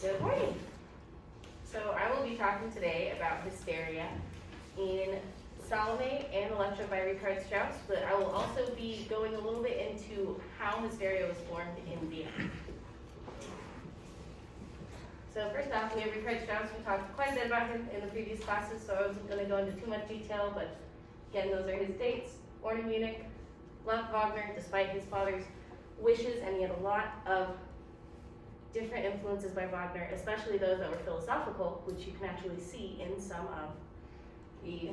Good morning. So I will be talking today about Hysteria in Salome and Elektra by Richard Strauss, but I will also be going a little bit into how Hysteria was formed in Vienna. So first off, we have Richard Strauss. We talked quite a bit about him in the previous classes, so I wasn't going to go into too much detail, but again, those are his dates. Born in Munich, loved Wagner despite his father's wishes, and he had a lot of different influences by Wagner, especially those that were philosophical, which you can actually see in some of the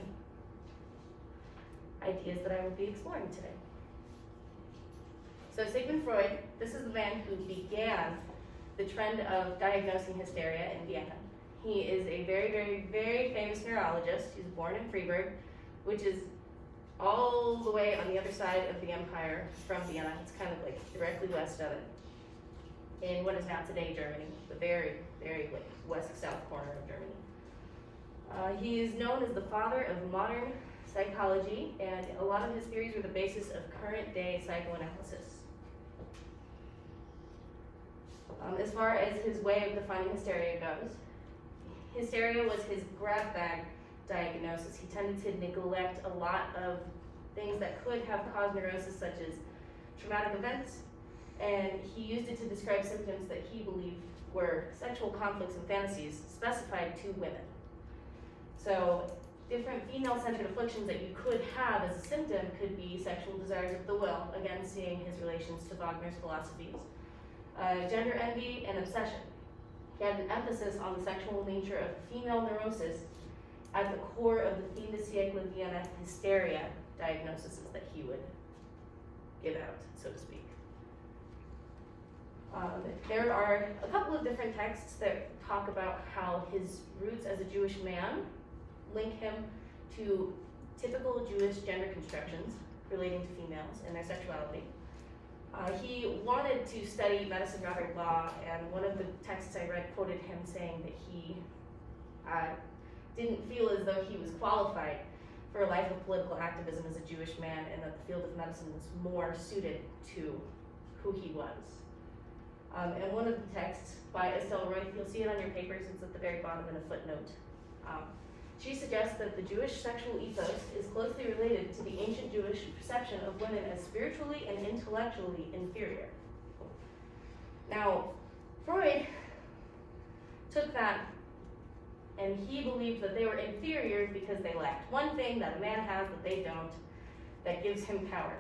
ideas that I will be exploring today. So Sigmund Freud, this is the man who began the trend of diagnosing hysteria in Vienna. He is a very, very, very famous neurologist. He was born in Freiburg, which is all the way on the other side of the empire from Vienna. It's kind of like directly west of it, in what is now today Germany, the very, very like west-south corner of Germany. He is known as the father of modern psychology, and a lot of his theories were the basis of current-day psychoanalysis. As far as his way of defining hysteria goes, hysteria was his grab bag diagnosis. He tended to neglect a lot of things that could have caused neurosis, such as traumatic events, and he used it to describe symptoms that he believed were sexual conflicts and fantasies specified to women. So different female-centered afflictions that you could have as a symptom could be sexual desires of the will, again seeing his relations to Wagner's philosophies, gender envy, and obsession. He had an emphasis on the sexual nature of female neurosis at the core of the fin de siècle Vienna hysteria diagnoses that he would give out, so to speak. There are a couple of different texts that talk about how his roots as a Jewish man link him to typical Jewish gender constructions relating to females and their sexuality. He wanted to study medicine rather than law, and one of the texts I read quoted him saying that he didn't feel as though he was qualified for a life of political activism as a Jewish man, and that the field of medicine was more suited to who he was. And one of the texts by Estelle Roy, you'll see it on your papers, it's at the very bottom in a footnote. She suggests that the Jewish sexual ethos is closely related to the ancient Jewish perception of women as spiritually and intellectually inferior. Now, Freud took that, and he believed that they were inferior because they lacked one thing that a man has that they don't, that gives him power.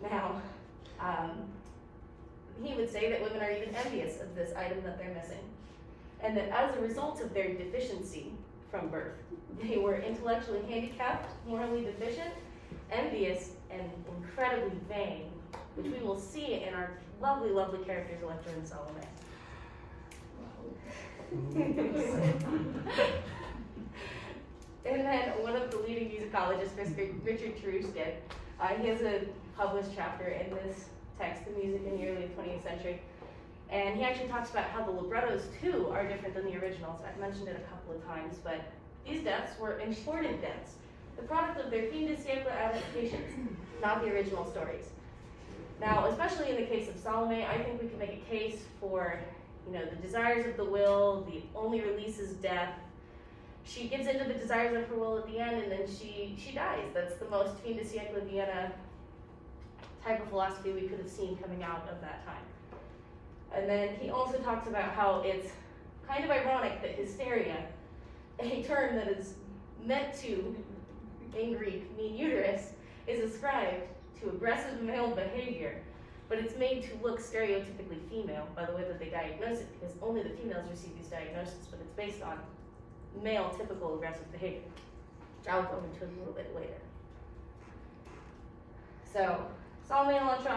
Now, he would say that women are even envious of this item that they're missing, and that as a result of their deficiency from birth, they were intellectually handicapped, morally deficient, envious, and incredibly vain, which we will see in our lovely, lovely characters, Elektra and Salome. And then one of the leading musicologists, Richard Strauss, he has a published chapter in this text, The Music in the Early 20th Century, and he actually talks about how the librettos too are different than the originals. I've mentioned it a couple of times, but these deaths were imported deaths, the product of their fin de siècle adaptations, not the original stories. Now, especially in the case of Salome, I think we can make a case for, the desires of the will, the only releases death. She gives into the desires of her will at the end, and then she dies. That's the most fin de siècle Vienna type of philosophy we could have seen coming out of that time. And then he also talks about how it's kind of ironic that hysteria, a term that is meant to, in Greek, mean uterus, is ascribed to aggressive male behavior, but it's made to look stereotypically female by the way that they diagnose it, because only the females receive these diagnoses, but it's based on male typical aggressive behavior, which I'll go into a little bit later. So, Salome and Elektra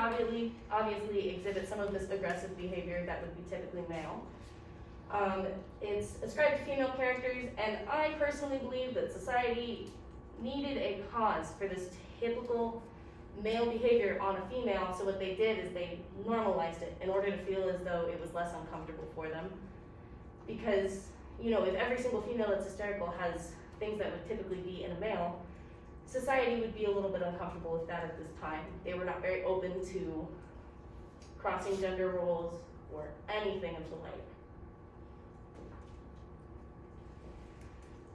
obviously exhibit some of this aggressive behavior that would be typically male. It's ascribed to female characters, and I personally believe that society needed a cause for this typical male behavior on a female, so what they did is they normalized it in order to feel as though it was less uncomfortable for them. Because, if every single female that's hysterical has things that would typically be in a male, society would be a little bit uncomfortable with that at this time. They were not very open to crossing gender roles or anything of the like.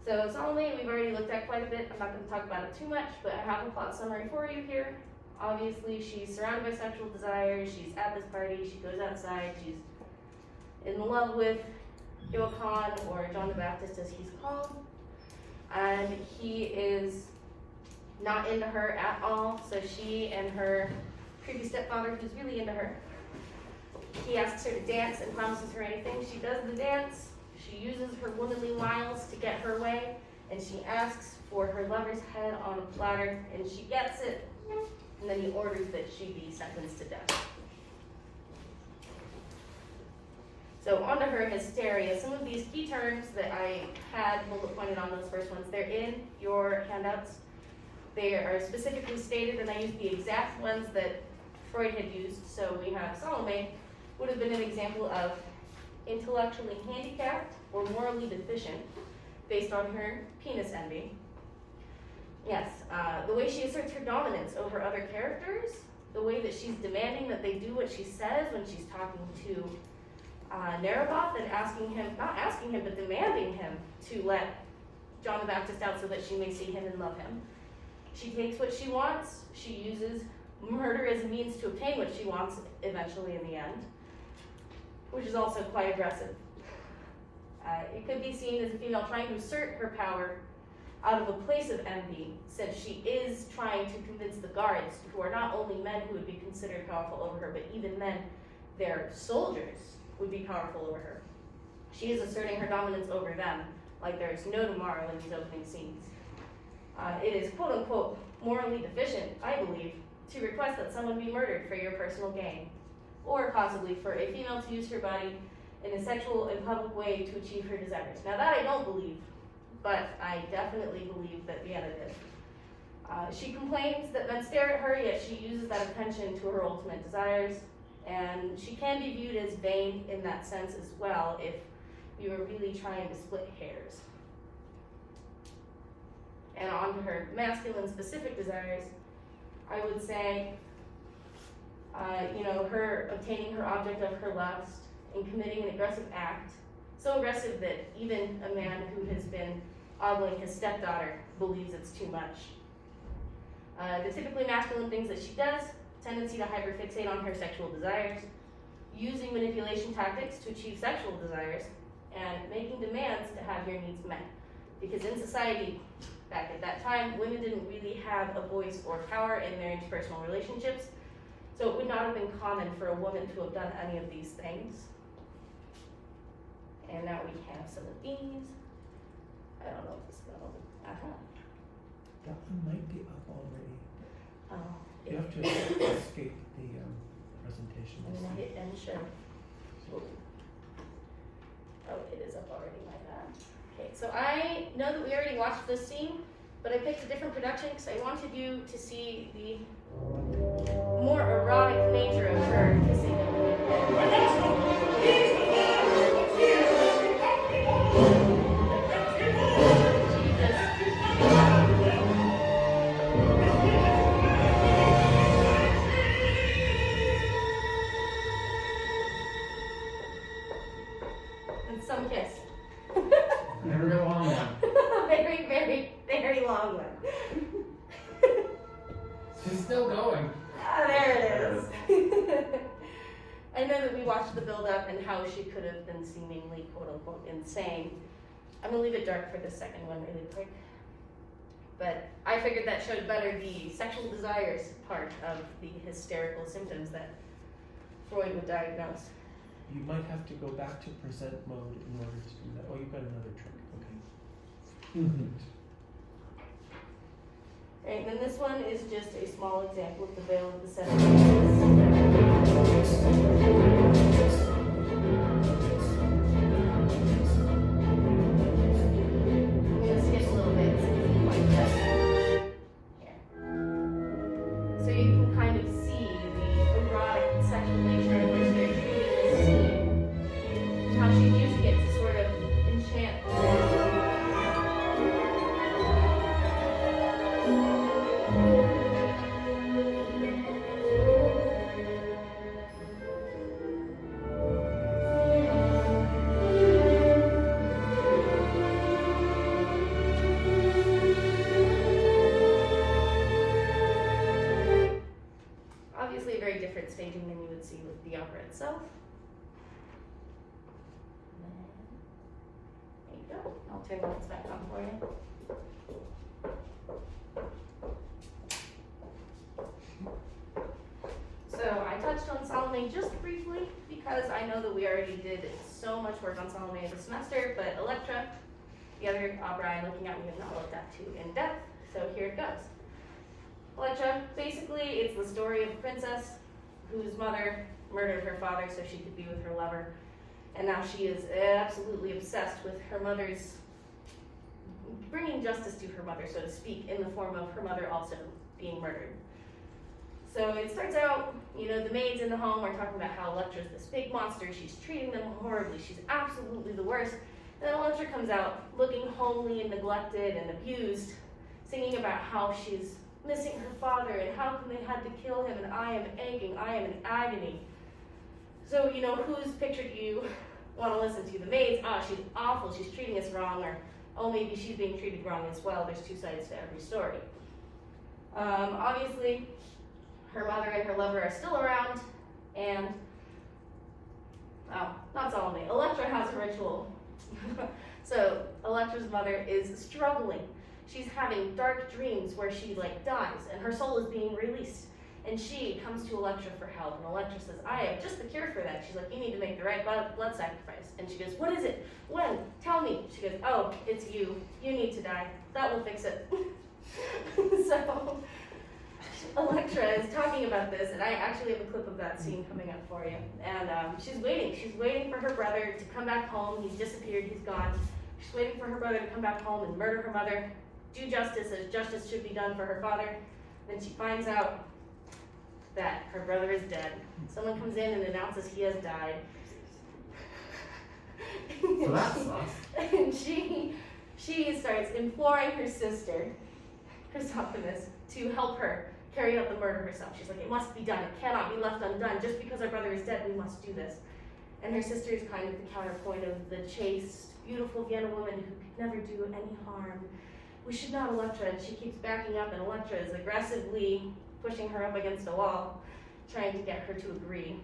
So Salome, we've already looked at quite a bit. I'm not going to talk about it too much, but I have a plot summary for you here. Obviously, she's surrounded by sexual desires. She's at this party. She goes outside. She's in love with Johann, or John the Baptist as he's called. And he is not into her at all. So she and her creepy stepfather, who's really into her, he asks her to dance and promises her anything. She does the dance. She uses her womanly wiles to get her way, and she asks for her lover's head on a platter, and she gets it, and then he orders that she be sentenced to death. So on to her hysteria. Some of these key terms that I had bullet pointed on those first ones, they're in your handouts. They are specifically stated, and I used the exact ones that Freud had used. So we have Salome would have been an example of intellectually handicapped or morally deficient based on her penis envy. Yes, the way she asserts her dominance over other characters, the way that she's demanding that they do what she says when she's talking to Nerebath and not asking him, but demanding him to let John the Baptist out so that she may see him and love him. She takes what she wants. She uses murder as a means to obtain what she wants eventually in the end, which is also quite aggressive. It could be seen as a female trying to assert her power out of a place of envy, since she is trying to convince the guards, who are not only men who would be considered powerful over her, but even men, their soldiers, would be powerful over her. She is asserting her dominance over them, like there's no tomorrow in these opening scenes. It is quote-unquote morally deficient, I believe, to request that someone be murdered for your personal gain, or possibly for a female to use her body in a sexual and public way to achieve her desires. Now that I don't believe, but I definitely believe that Vienna did. She complains that men stare at her, yet she uses that attention to her ultimate desires, and she can be viewed as vain in that sense as well if we were really trying to split hairs. And on to her masculine specific desires, I would say, her obtaining her object of her lust and committing an aggressive act, so aggressive that even a man who has been ogling his stepdaughter believes it's too much. The typically masculine things that she does, tendency to hyperfixate on her sexual desires, using manipulation tactics to achieve sexual desires, and making demands to have your needs met. Because in society, back at that time, women didn't really have a voice or power in their interpersonal relationships, so it would not have been common for a woman to have done any of these things. And now we have some of these. I don't know if this is going to That one might be up already. Oh. You have to escape the presentation. I'm going to hit end show. Oh, it is up already, my bad. Okay, so I know that we already watched this scene, but I picked a different production because I wanted you to see the more erotic nature of her kissing and some kiss. Never been a long one. Very, very, very long one. She's still going. Ah, there it is. I know that we watched the build-up and how she could have been seemingly quote-unquote insane. I'm gonna leave it dark for the second one really quick. But I figured that showed better the sexual desires part of the hysterical symptoms that Freud would diagnose. You might have to go back to present mode in order to do that. Oh, you've got another trick. Okay. Mm-hmm. Right, and then this one is just a small example of the veil of the seven. I'm going to skip a little bit so you can find that. Here. So you can kind of see the erotic and sexual nature in which they're treating this scene. How she's using it to sort of enchant. would see with the opera itself. And there you go. I'll turn the lights back on for you. So I touched on Salome just briefly because I know that we already did so much work on Salome this semester, but Elektra, the other opera I'm looking at, we have not looked at too in depth, so here it goes. Elektra, basically it's the story of a princess whose mother murdered her father so she could be with her lover, and now she is absolutely obsessed with her mother's, bringing justice to her mother, so to speak, in the form of her mother also being murdered. So it starts out, you know, the maids in the home are talking about how Elektra's this big monster, she's treating them horribly, she's absolutely the worst. And then Elektra comes out looking homely and neglected and abused, singing about how she's missing her father and how come they had to kill him and I am aching, I am in agony. So, you know, whose picture do you want to listen to? The maids, she's awful, she's treating us wrong, or oh, maybe she's being treated wrong as well. There's two sides to every story. Obviously, her mother and her lover are still around, and, not Salome, Elektra has a ritual. So, Elektra's mother is struggling. She's having dark dreams where she, dies, and her soul is being released. And she comes to Elektra for help, and Elektra says, I have just the cure for that. She's like, you need to make the right blood sacrifice. And she goes, what is it? When? Tell me. She goes, oh, it's you. You need to die. That will fix it. So, Elektra is talking about this, and I actually have a clip of that scene coming up for you. And she's waiting for her brother to come back home. He's disappeared, he's gone. She's waiting for her brother to come back home and murder her mother, do justice as justice should be done for her father. Then she finds out that her brother is dead. Someone comes in and announces he has died. So that sucks. And she starts imploring her sister, Chrysopolis, to help her carry out the murder herself. She's like, it must be done. It cannot be left undone. Just because our brother is dead, we must do this. And her sister is kind of the counterpoint of the chaste, beautiful Vienna woman who could never do any harm. We should not, Elektra. And she keeps backing up, and Elektra is aggressively pushing her up against a wall, trying to get her to agree.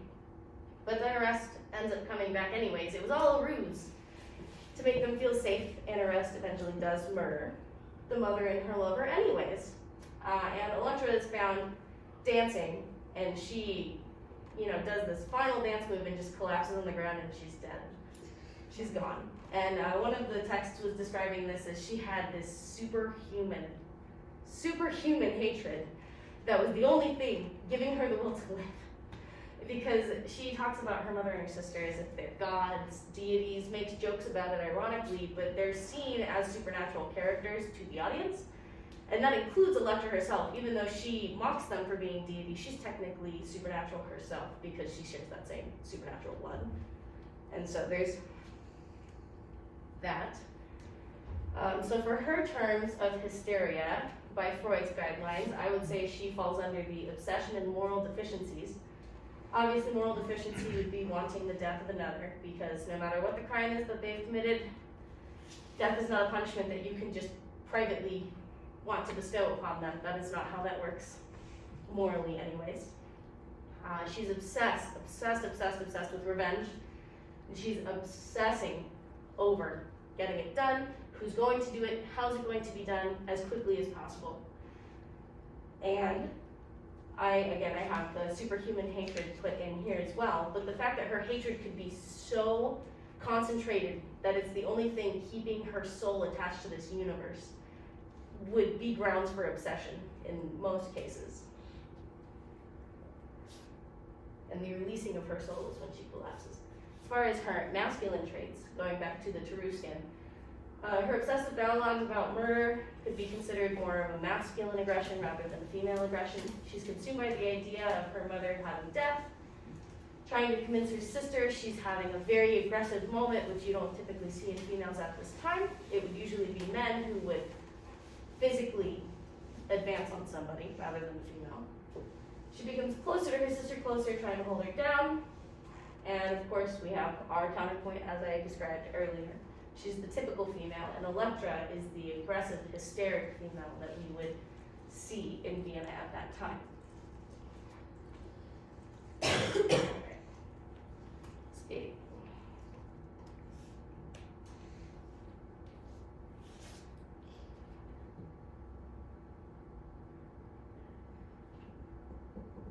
But the arrest ends up coming back anyways. It was all a ruse to make them feel safe, and arrest eventually does murder the mother and her lover anyways. And Elektra is found dancing, and she, does this final dance move and just collapses on the ground, and she's dead. She's gone. And one of the texts was describing this as she had this superhuman hatred that was the only thing giving her the will to live. Because she talks about her mother and her sister as if they're gods, deities, makes jokes about it ironically, but they're seen as supernatural characters to the audience. And that includes Elektra herself. Even though she mocks them for being deities, she's technically supernatural herself because she shares that same supernatural blood. And so there's that. So for her terms of hysteria, by Freud's guidelines, I would say she falls under the obsession and moral deficiencies. Obviously, moral deficiency would be wanting the death of another, because no matter what the crime is that they've committed, death is not a punishment that you can just privately want to bestow upon them. That is not how that works, morally anyways. She's obsessed with revenge. And she's obsessing over getting it done, who's going to do it, how's it going to be done as quickly as possible. And I have the superhuman hatred put in here as well, but the fact that her hatred could be so concentrated that it's the only thing keeping her soul attached to this universe would be grounds for obsession in most cases. And the releasing of her soul is when she collapses. As far as her masculine traits, going back to the Taruscan, her obsessive dialogues about murder could be considered more of a masculine aggression rather than a female aggression. She's consumed by the idea of her mother having death, trying to convince her sister she's having a very aggressive moment, which you don't typically see in females at this time. It would usually be men who would physically advance on somebody rather than the female. She becomes closer to her sister, trying to hold her down. And of course, we have our counterpoint, as I described earlier. She's the typical female, and Elektra is the aggressive, hysteric female that we would see in Vienna at that time. escape.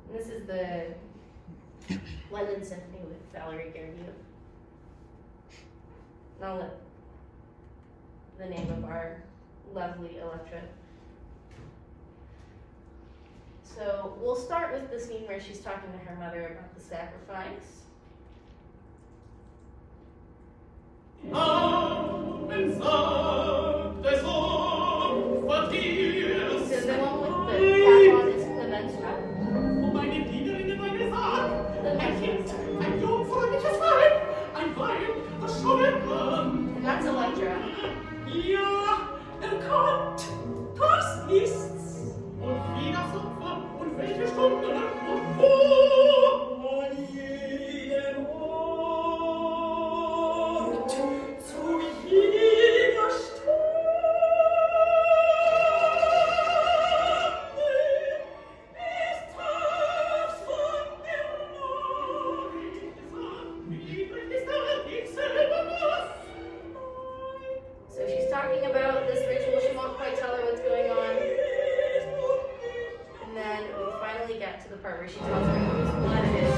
And this is the London Symphony with Valerie Gergiev. And I'll let the name of our lovely Elektra. So we'll start with the scene where she's talking to her mother about the sacrifice. So the one with the cap on is Clemenza. The next one, and that's Elektra. So she's talking about this ritual. She won't quite tell her what's going on. And then we finally get to the part where she tells her whose blood it is.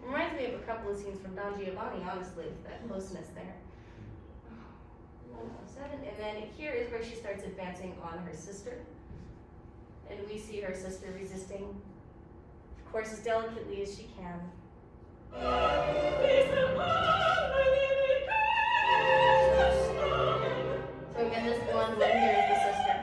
Reminds me of a couple of scenes from Don Giovanni, honestly, with that closeness there. 107, and then here is where she starts advancing on her sister. And we see her sister resisting, of course, as delicately as she can. So again, this blonde one here is the sister.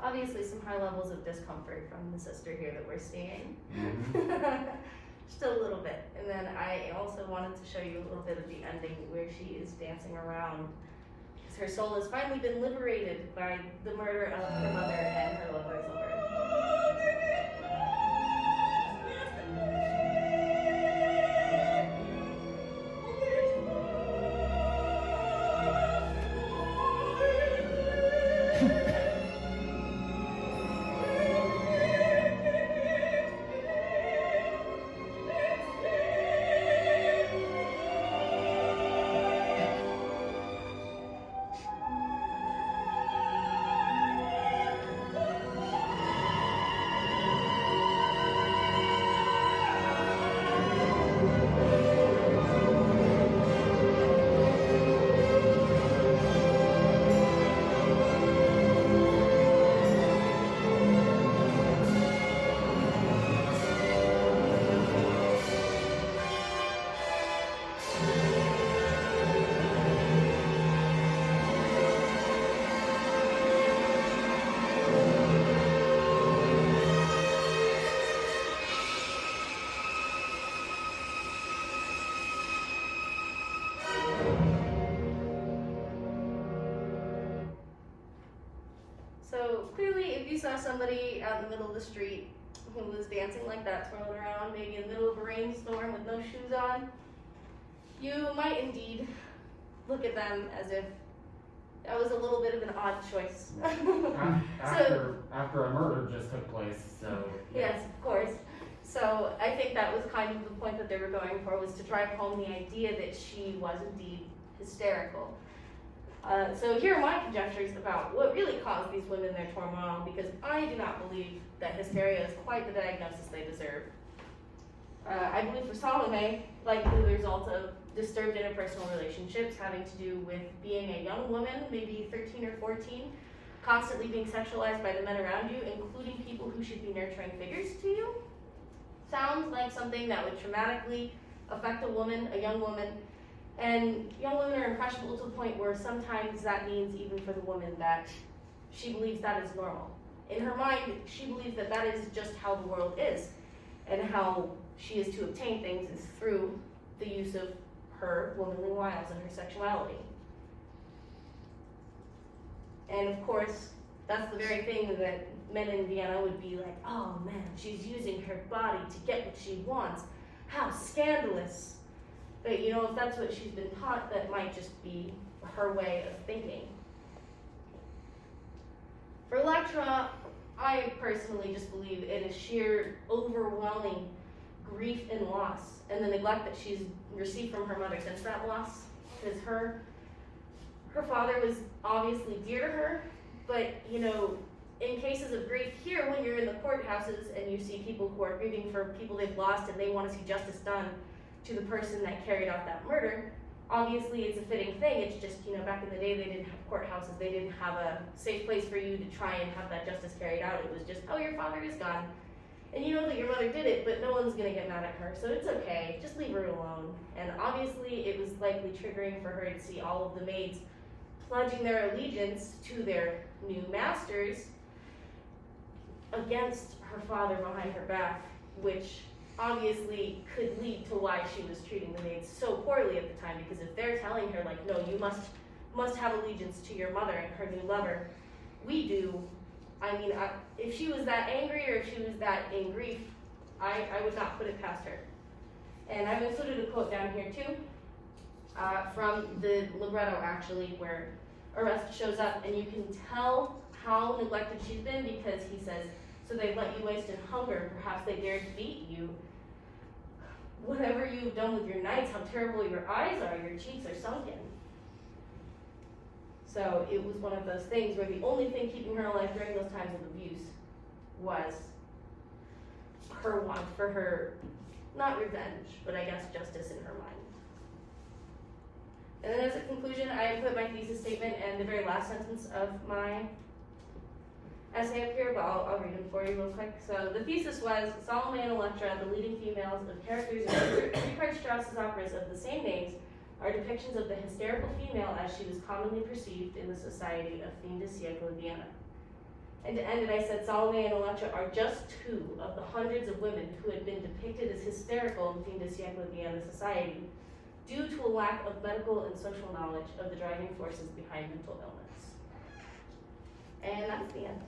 Obviously some high levels of discomfort from the sister here that we're seeing. Just a little bit. And then I also wanted to show you a little bit of the ending where she is dancing around. Because her soul has finally been liberated by the murder of her mother and her lover's lover. So clearly, if you saw somebody out in the middle of the street who was dancing like that, twirling around, maybe in the middle of a rainstorm with no shoes on, you might indeed look at them as if that was a little bit of an odd choice. After a murder just took place, so. Yes, of course. So I think that was kind of the point that they were going for, was to drive home the idea that she was indeed hysterical. So here are my conjectures about what really caused these women their turmoil, because I do not believe that hysteria is quite the diagnosis they deserve. I believe for Salome, likely the result of disturbed interpersonal relationships having to do with being a young woman, maybe 13 or 14, constantly being sexualized by the men around you, including people who should be nurturing figures to you. Sounds like something that would traumatically affect a woman, a young woman. And young women are impressionable to the point where sometimes that means, even for the woman, that she believes that is normal. In her mind, she believes that that is just how the world is, and how she is to obtain things is through the use of her womanly wiles and her sexuality. And of course, that's the very thing that men in Vienna would be like, oh man, she's using her body to get what she wants. How scandalous. But you know, if that's what she's been taught, that might just be her way of thinking. For Elektra, I personally just believe it is sheer overwhelming grief and loss, and the neglect that she's received from her mother since that loss. Because her father was obviously dear to her, but you know, in cases of grief here, when you're in the courthouses and you see people who are grieving for people they've lost and they want to see justice done to the person that carried out that murder, obviously it's a fitting thing. It's just, you know, back in the day they didn't have courthouses, they didn't have a safe place for you to try and have that justice carried out. It was just, oh, your father is gone. And you know that your mother did it, but no one's gonna get mad at her, so it's okay, just leave her alone. And obviously it was likely triggering for her to see all of the maids pledging their allegiance to their new masters against her father behind her back, which obviously could lead to why she was treating the maids so poorly at the time, because if they're telling her, like, no, you must have allegiance to your mother and her new lover, we do. I mean, if she was that angry or if she was that in grief, I would not put it past her. And I've included a quote down here too, from the libretto actually, where Arrest shows up, and you can tell how neglected she's been, because he says, so they let you waste in hunger, perhaps they dared to beat you. Whatever you've done with your nights, how terrible your eyes are, your cheeks are sunken. So it was one of those things where the only thing keeping her alive during those times of abuse was her want for her, not revenge, but I guess justice in her mind. And then as a conclusion, I put my thesis statement and the very last sentence of my essay up here, but I'll read them for you real quick. So the thesis was, Salome and Elektra, the leading females of characters in Richard Strauss's operas of the same names, are depictions of the hysterical female as she was commonly perceived in the society of fin de siècle Vienna. And to end it, I said Salome and Elektra are just two of the hundreds of women who had been depicted as hysterical in fin de siècle Vienna society due to a lack of medical and social knowledge of the driving forces behind mental illness. And that's the end.